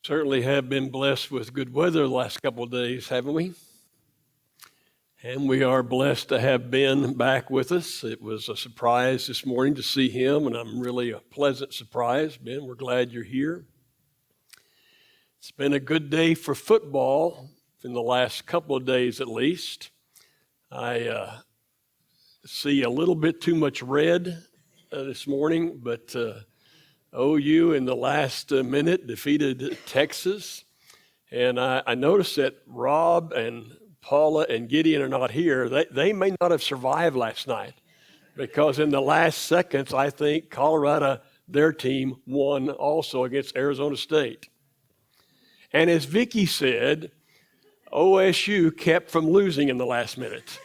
Certainly have been blessed with good weather the last couple of days, haven't we? And we are blessed to have Ben back with us. It was a surprise this morning to see him, and I'm really a pleasant surprise. Ben, we're glad you're here. It's been a good day for football in the last couple of days at least. I see a little bit too much red this morning, but OU in the last minute defeated Texas. And I noticed that Rob and Paula and Gideon are not here. They may not have survived last night because in the last seconds, I think Colorado, their team, won also against Arizona State. And as Vicky said, OSU kept from losing in the last minute.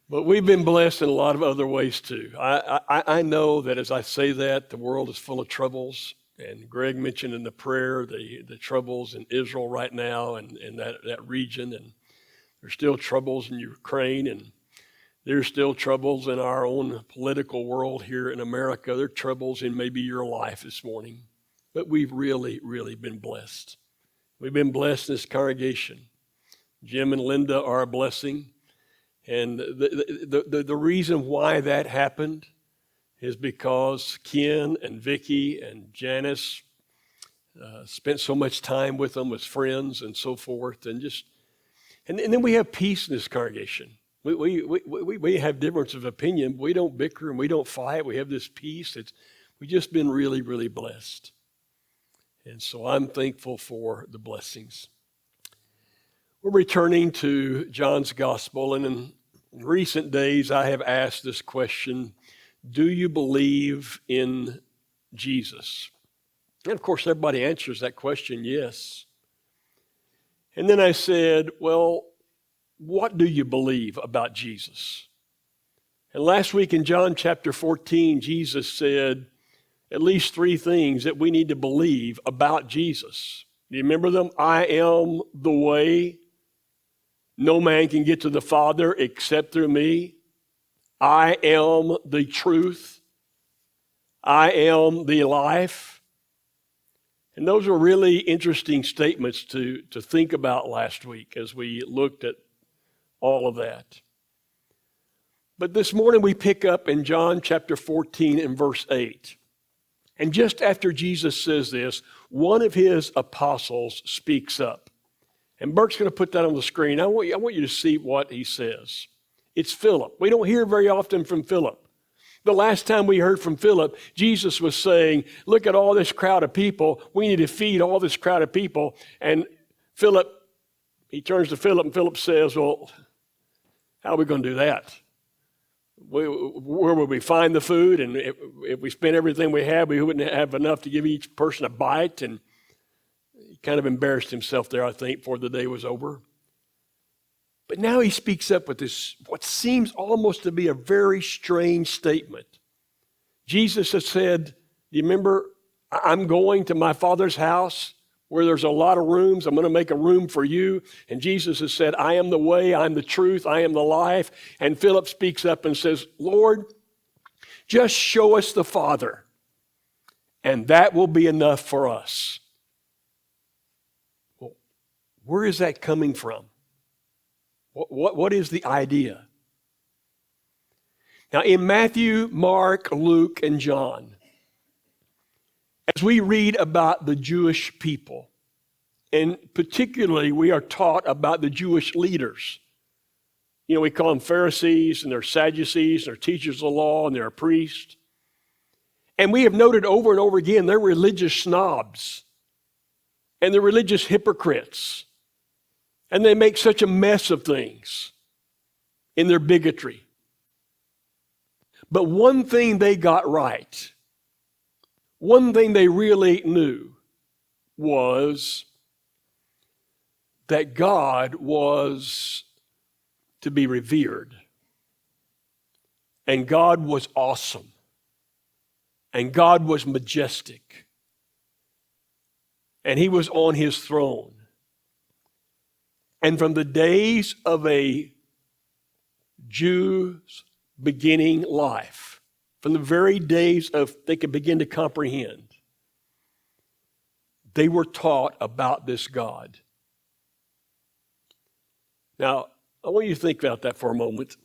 But we've been blessed in a lot of other ways too. I know that as I say that, the world is full of troubles. And Greg mentioned in the prayer the troubles in Israel right now and that region. And there's still troubles in Ukraine. And there's still troubles in our own political world here in America. There are troubles in maybe your life this morning. But we've really, really been blessed. We've been blessed in this congregation. Jim and Linda are a blessing. And the reason why that happened is because Ken and Vicky and Janice spent so much time with them as friends and so forth, and then we have peace in this congregation. We have difference of opinion. But we don't bicker and we don't fight. We have this peace. We've just been really, really blessed, and so I'm thankful for the blessings. We're returning to John's Gospel, and in recent days I have asked this question, do you believe in Jesus? And of course everybody answers that question, yes. And then I said, well, what do you believe about Jesus? And last week in John chapter 14, Jesus said at least three things that we need to believe about Jesus. Do you remember them? I am the way. No man can get to the Father except through me. I am the truth. I am the life. And those were really interesting statements to think about last week as we looked at all of that. But this morning we pick up in John chapter 14 and verse 8. And just after Jesus says this, one of his apostles speaks up. And Bert's going to put that on the screen. I want you to see what he says. It's Philip. We don't hear very often from Philip. The last time we heard from Philip, Jesus was saying, look at all this crowd of people. We need to feed all this crowd of people. And Philip, he turns to Philip, and Philip says, well, how are we going to do that? Where would we find the food? And if we spent everything we had, we wouldn't have enough to give each person a bite. And he kind of embarrassed himself there, I think, before the day was over. But now he speaks up with this, what seems almost to be a very strange statement. Jesus has said, do you remember, I'm going to my Father's house where there's a lot of rooms. I'm going to make a room for you. And Jesus has said, I am the way, I'm the truth, I am the life. And Philip speaks up and says, Lord, just show us the Father, and that will be enough for us. Well, where is that coming from? What is the idea? Now, in Matthew, Mark, Luke, and John, as we read about the Jewish people, and particularly we are taught about the Jewish leaders. You know, we call them Pharisees, and they're Sadducees, and they're teachers of the law, and they're priests. And we have noted over and over again, they're religious snobs, and they're religious hypocrites. And they make such a mess of things in their bigotry. But one thing they got right, one thing they really knew was that God was to be revered. And God was awesome. And God was majestic. And he was on his throne. And from the days of a Jew's beginning life, from the very days of they could begin to comprehend, they were taught about this God. Now, I want you to think about that for a moment.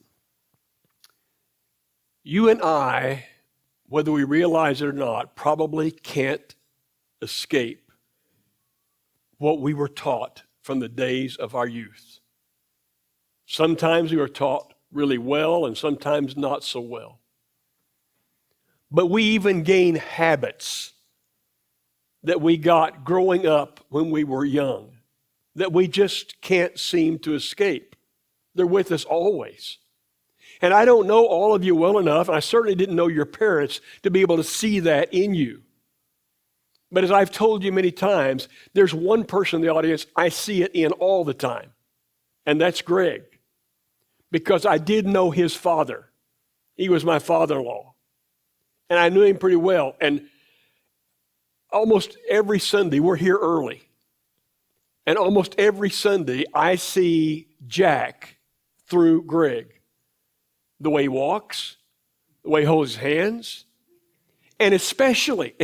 You and I, whether we realize it or not, probably can't escape what we were taught from the days of our youth. Sometimes we were taught really well and sometimes not so well. But we even gain habits that we got growing up when we were young that we just can't seem to escape. They're with us always. And I don't know all of you well enough, and I certainly didn't know your parents to be able to see that in you. But as I've told you many times, there's one person in the audience I see it in all the time, and that's Greg. Because I did know his father. He was my father-in-law. And I knew him pretty well. And almost every Sunday, we're here early. And almost every Sunday, I see Jack through Greg. The way he walks, the way he holds his hands. And especially,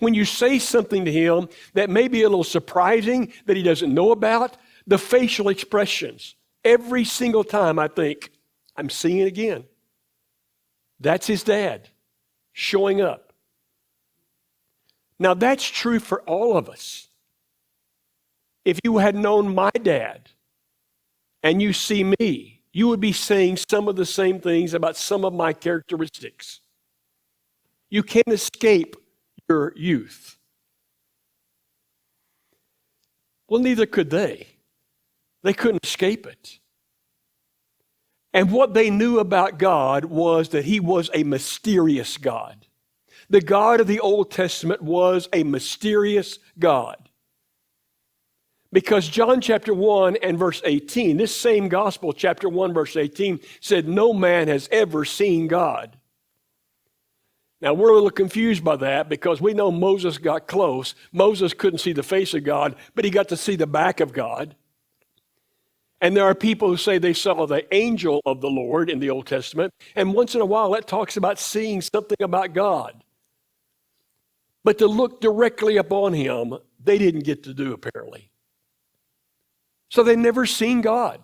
when you say something to him that may be a little surprising that he doesn't know about, the facial expressions. Every single time I think, I'm seeing it again. That's his dad showing up. Now that's true for all of us. If you had known my dad and you see me, you would be saying some of the same things about some of my characteristics. You can't escape your youth. Well, neither could they. They couldn't escape it. And what they knew about God was that he was a mysterious God. The God of the Old Testament was a mysterious God. Because John chapter 1 and verse 18, this same gospel, chapter 1, verse 18, said, no man has ever seen God. Now, we're a little confused by that because we know Moses got close. Moses couldn't see the face of God, but he got to see the back of God. And there are people who say they saw the angel of the Lord in the Old Testament, and once in a while that talks about seeing something about God. But to look directly upon him, they didn't get to do, apparently. So they've never seen God.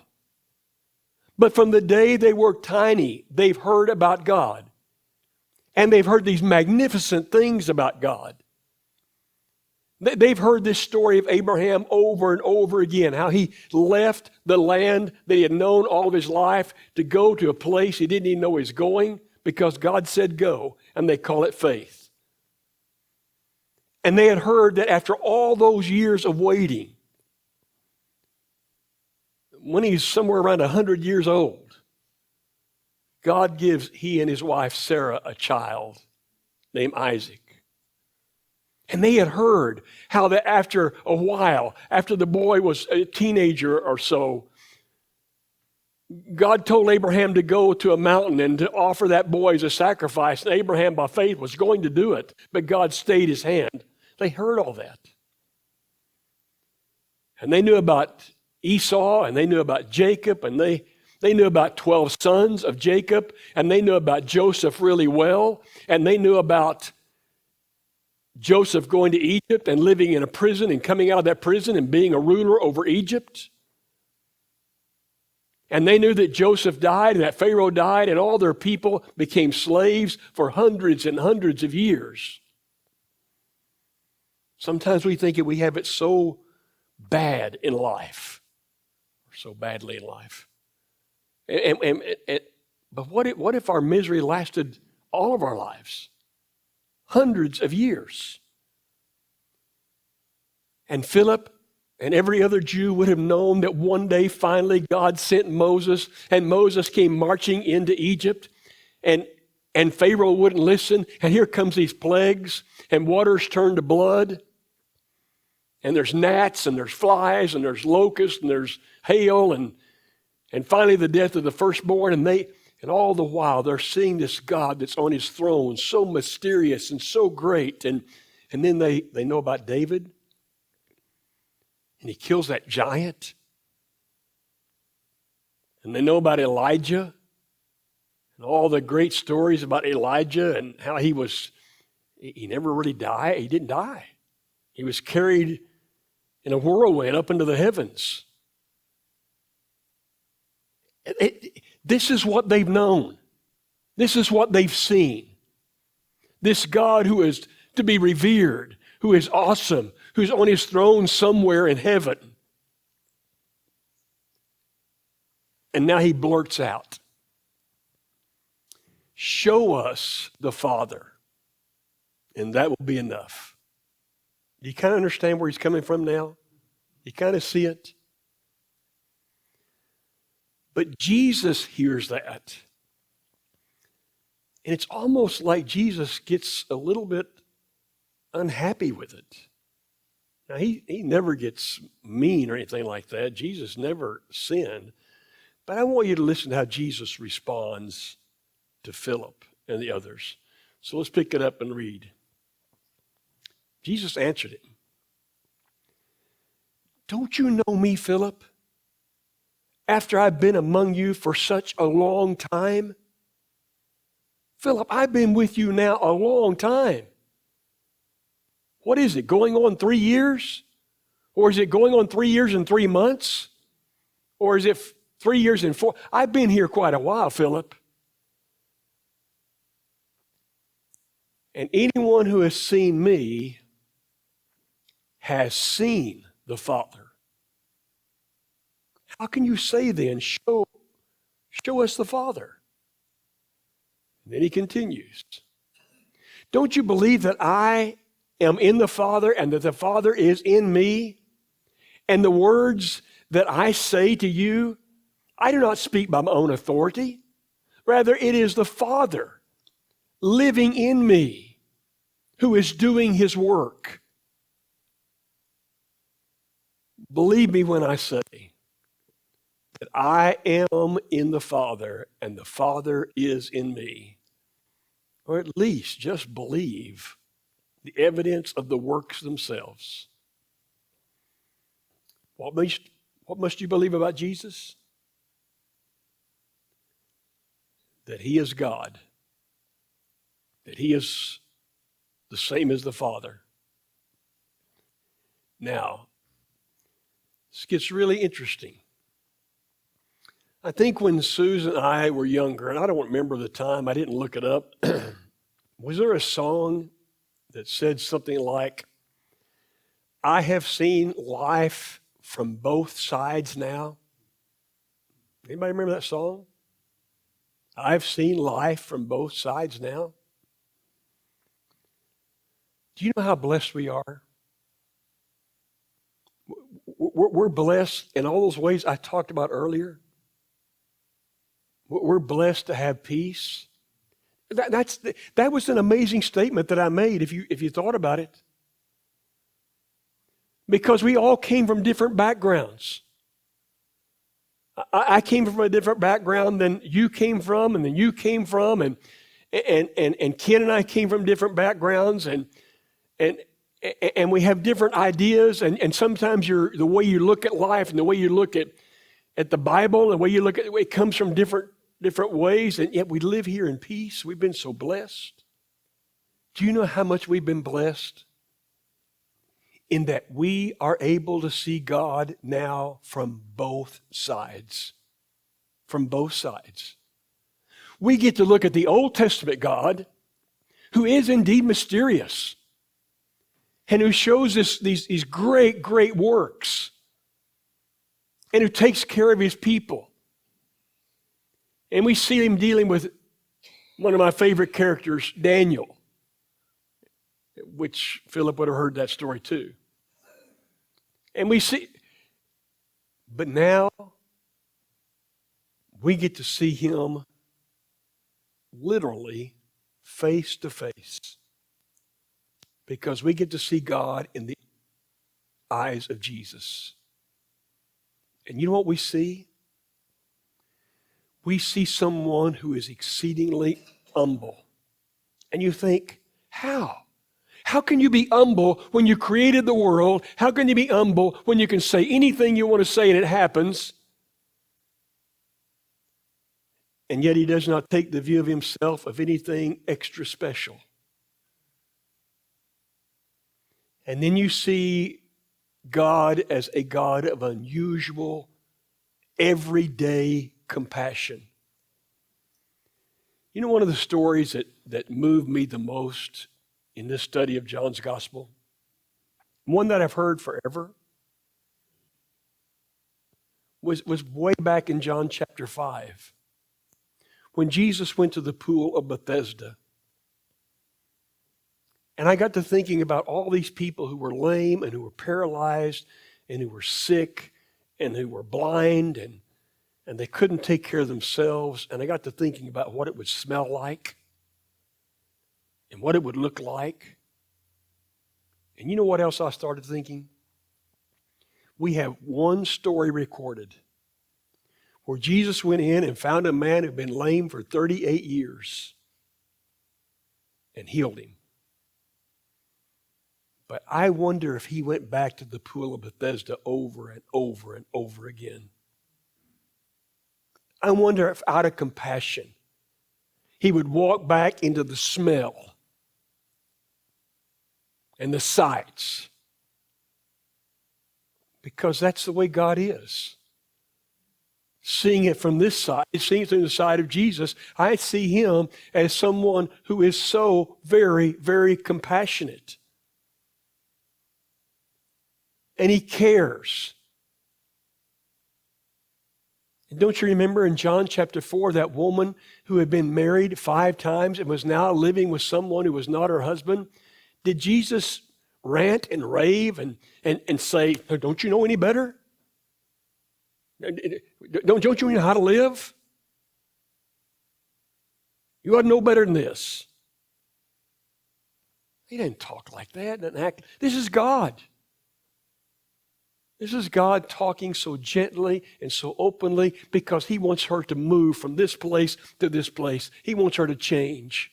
But from the day they were tiny, they've heard about God. And they've heard these magnificent things about God. They've heard this story of Abraham over and over again, how he left the land that he had known all of his life to go to a place he didn't even know he was going because God said go, and they call it faith. And they had heard that after all those years of waiting, when he's somewhere around 100 years old, God gives he and his wife Sarah a child named Isaac. And they had heard how that after a while, after the boy was a teenager or so, God told Abraham to go to a mountain and to offer that boy as a sacrifice. And Abraham, by faith, was going to do it, but God stayed his hand. They heard all that. And they knew about Esau, and they knew about Jacob, and they knew about 12 sons of Jacob, and they knew about Joseph really well, and they knew about Joseph going to Egypt and living in a prison and coming out of that prison and being a ruler over Egypt. And they knew that Joseph died and that Pharaoh died and all their people became slaves for hundreds and hundreds of years. Sometimes we think that we have it so bad in life, or so badly in life. But what if our misery lasted all of our lives? Hundreds of years. And Philip and every other Jew would have known that one day finally God sent Moses, and Moses came marching into Egypt, and Pharaoh wouldn't listen, and here comes these plagues, and waters turned to blood, and there's gnats, and there's flies, and there's locusts, and there's hail, and finally the death of the firstborn, and all the while, they're seeing this God that's on his throne, so mysterious and so great. And then they know about David. And he kills that giant. And they know about Elijah. And all the great stories about Elijah and how he never really died. He didn't die. He was carried in a whirlwind up into the heavens. This is what they've known. This is what they've seen. This God who is to be revered, who is awesome, who's on his throne somewhere in heaven. And now he blurts out, "Show us the Father, and that will be enough." Do you kind of understand where he's coming from now? You kind of see it? But Jesus hears that. And it's almost like Jesus gets a little bit unhappy with it. Now, he never gets mean or anything like that. Jesus never sinned. But I want you to listen to how Jesus responds to Philip and the others. So let's pick it up and read. Jesus answered him, "Don't you know me, Philip? After I've been among you for such a long time? Philip, I've been with you now a long time. What is it, going on 3 years? Or is it going on 3 years and 3 months? Or is it 3 years and 4? I've been here quite a while, Philip. And anyone who has seen me has seen the Father. How can you say then, show us the Father?" And then he continues, "Don't you believe that I am in the Father and that the Father is in me? And the words that I say to you, I do not speak by my own authority. Rather, it is the Father living in me who is doing his work. Believe me when I say that I am in the Father and the Father is in me. Or at least just believe the evidence of the works themselves." What must you believe about Jesus? That he is God. That he is the same as the Father. Now, this gets really interesting. I think when Susan and I were younger, and I don't remember the time, I didn't look it up, was there a song that said something like, "I have seen life from both sides now"? Anybody remember that song? I've seen life from both sides now. Do you know how blessed we are? We're blessed in all those ways I talked about earlier. We're blessed to have peace. That was an amazing statement that I made if you thought about it. Because we all came from different backgrounds. I came from a different background than you came from, and then you came from, and Ken and I came from different backgrounds, and we have different ideas, and sometimes the way you look at life and the way you look at the Bible and the way you look at it comes from different ways, and yet we live here in peace. We've been so blessed. Do you know how much we've been blessed? In that we are able to see God now from both sides. From both sides. We get to look at the Old Testament God, who is indeed mysterious, and who shows us these great, great works, and who takes care of his people. And we see him dealing with one of my favorite characters, Daniel, which Philip would have heard that story too. And we see, but now we get to see him literally face to face, because we get to see God in the eyes of Jesus. And you know what we see? We see someone who is exceedingly humble. And you think, how? How can you be humble when you created the world? How can you be humble when you can say anything you want to say and it happens? And yet he does not take the view of himself of anything extra special. And then you see God as a God of unusual, everyday compassion. You know, one of the stories that moved me the most in this study of John's gospel, one that I've heard forever, was way back in John chapter 5, when Jesus went to the pool of Bethesda. And I got to thinking about all these people who were lame and who were paralyzed and who were sick and who were blind and they couldn't take care of themselves. And I got to thinking about what it would smell like and what it would look like. And you know what else I started thinking? We have one story recorded where Jesus went in and found a man who had been lame for 38 years and healed him. But I wonder if he went back to the pool of Bethesda over and over and over again. I wonder if out of compassion, he would walk back into the smell and the sights. Because that's the way God is. Seeing it from this side, seeing it from the side of Jesus, I see him as someone who is so very, very compassionate. And he cares. And don't you remember in John chapter 4, that woman who had been married 5 times and was now living with someone who was not her husband? Did Jesus rant and rave and say, don't you know any better? Don't you know how to live? You ought to know better than this. He didn't talk like that. Didn't act. This is God. This is God talking so gently and so openly because he wants her to move from this place to this place. He wants her to change.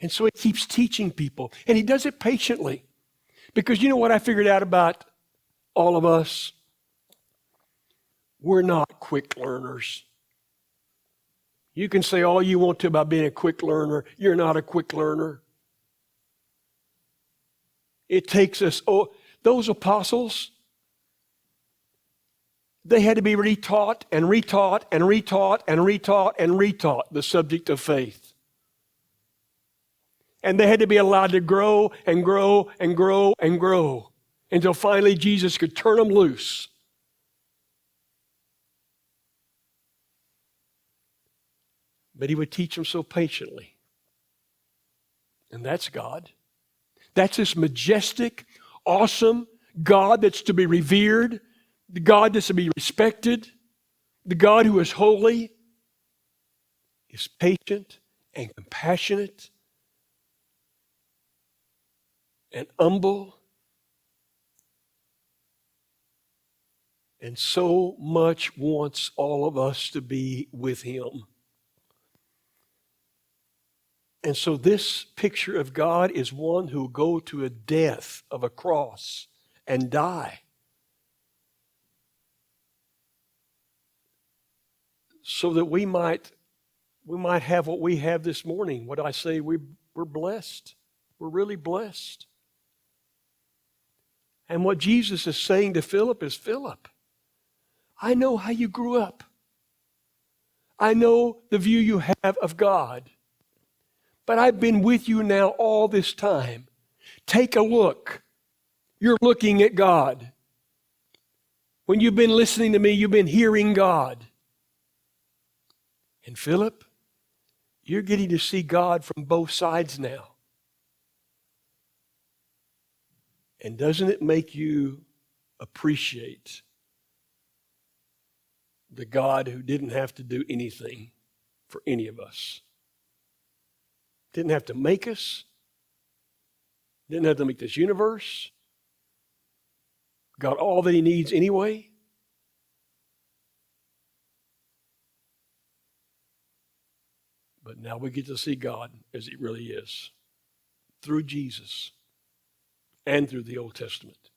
And so he keeps teaching people. And he does it patiently. Because you know what I figured out about all of us? We're not quick learners. You can say all you want to about being a quick learner. You're not a quick learner. It takes us... Those apostles, they had to be retaught and retaught and retaught and retaught and retaught the subject of faith. And they had to be allowed to grow and grow and grow and grow until finally Jesus could turn them loose. But he would teach them so patiently. And that's God. That's this majestic, awesome God that's to be revered, the God that's to be respected, the God who is holy, is patient and compassionate and humble and so much wants all of us to be with him. And so this picture of God is one who will go to a death of a cross and die. So that we might have what we have this morning. What I say, we're blessed. We're really blessed. And what Jesus is saying to Philip is, Philip, I know how you grew up. I know the view you have of God. But I've been with you now all this time. Take a look. You're looking at God. When you've been listening to me, you've been hearing God. And Philip, you're getting to see God from both sides now. And doesn't it make you appreciate the God who didn't have to do anything for any of us? Didn't have to make us. Didn't have to make this universe. Got all that he needs anyway. But now we get to see God as he really is. Through Jesus. And through the Old Testament.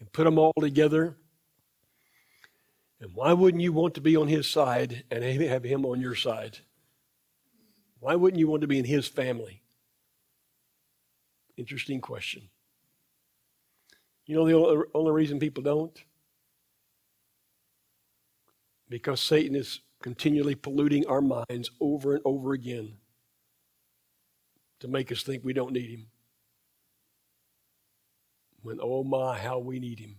And put them all together. And why wouldn't you want to be on his side and have him on your side? Why wouldn't you want to be in his family? Interesting question. You know the only reason people don't? Because Satan is continually polluting our minds over and over again to make us think we don't need him. When, oh my, how we need him.